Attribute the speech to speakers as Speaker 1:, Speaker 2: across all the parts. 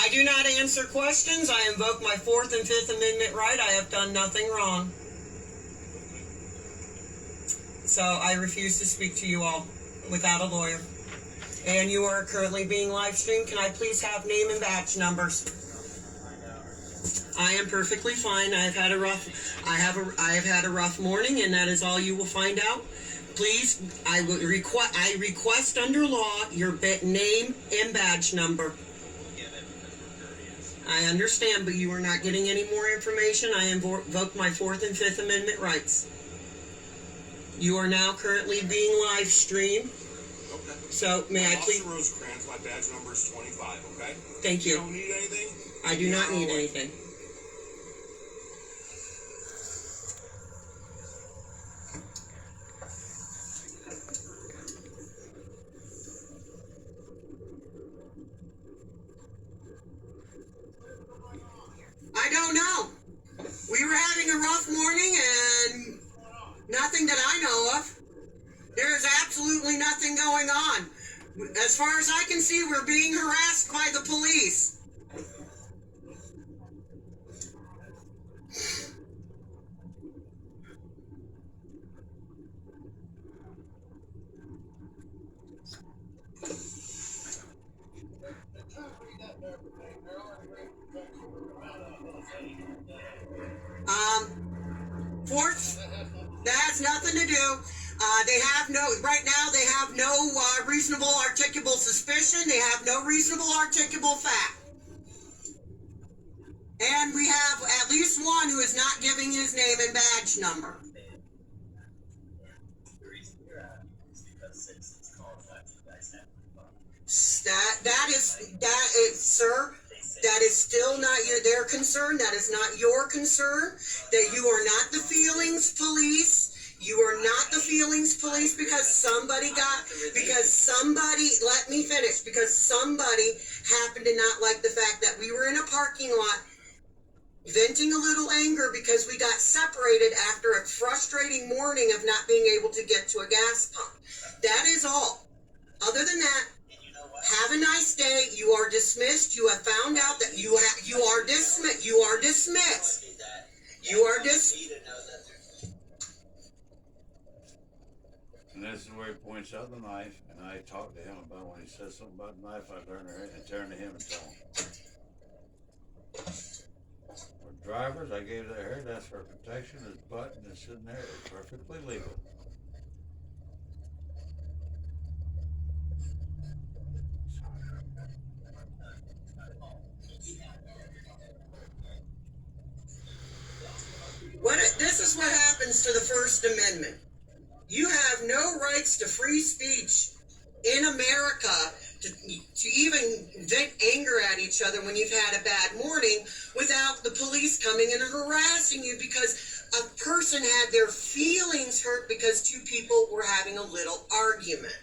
Speaker 1: I do not answer questions. I invoke my 4th and 5th Amendment right. I have done nothing wrong. So I refuse to speak to you all without a lawyer. And you are currently being live streamed. Can I please have name and badge numbers? I am perfectly fine. I have had a rough morning, and that is all you will find out. Please, I request under law your name and badge number. I understand, but you are not getting any more information. I invoke my 4th and 5th Amendment rights. You are now currently being live streamed.
Speaker 2: Okay.
Speaker 1: So, may I please...
Speaker 2: Officer Rosecrans, my badge number is 25, okay?
Speaker 1: Thank you.
Speaker 2: You don't need anything?
Speaker 1: I do not need anything. I don't know. We were having a rough morning and nothing that I know of. There is absolutely nothing going on. As far as I can see, we're being harassed by the police. Fourth, that has nothing to do. Right now they have no reasonable articulable suspicion. They have no reasonable articulable fact. And we have at least one who is not giving his name and badge number. Sir, that is still not their concern. That is not your concern. That you are not the feelings police. You are not the feelings police because somebody, let me finish, because somebody happened to not like the fact that we were in a parking lot venting a little anger because we got separated after a frustrating morning of not being able to get to a gas pump. That is all. Other than that, have a nice day. You are dismissed. You have found out that you are dismissed. You are dismissed. You are dismissed.
Speaker 3: And this is where he points out the knife, and I talked to him about when he says something about the knife, I turn to him and tell him. For drivers, I gave that here, that's for protection. His button is sitting there, it's perfectly legal.
Speaker 1: This is what happens to the First Amendment. You have no rights to free speech in America to even vent anger at each other when you've had a bad morning without the police coming and harassing you because a person had their feelings hurt because two people were having a little argument.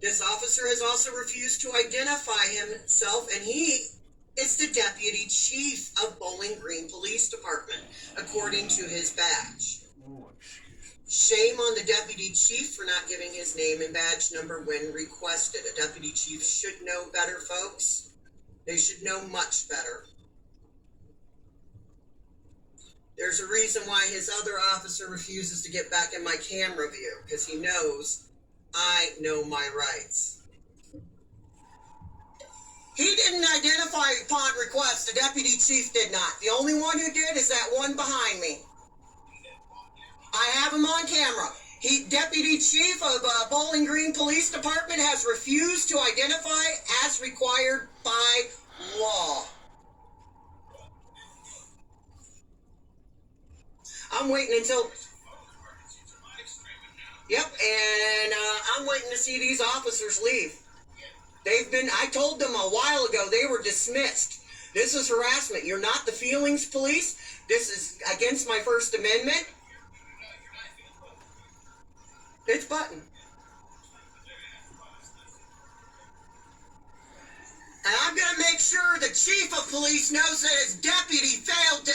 Speaker 1: This officer has also refused to identify himself, and he is the Deputy Chief of Bowling Green Police Department, according to his badge. Shame on the Deputy Chief for not giving his name and badge number when requested. A Deputy Chief should know better, folks. They should know much better. There's a reason why his other officer refuses to get back in my camera view, because he knows I know my rights. He didn't identify upon request. The Deputy Chief did not. The only one who did is that one behind me. I have him on camera. Deputy Chief of Bowling Green Police Department has refused to identify as required by law. I'm waiting until... Yep, and I'm waiting to see these officers leave. I told them a while ago they were dismissed. This is harassment. You're not the feelings police. This is against my First Amendment. It's button. And I'm going to make sure the chief of police knows that his deputy failed to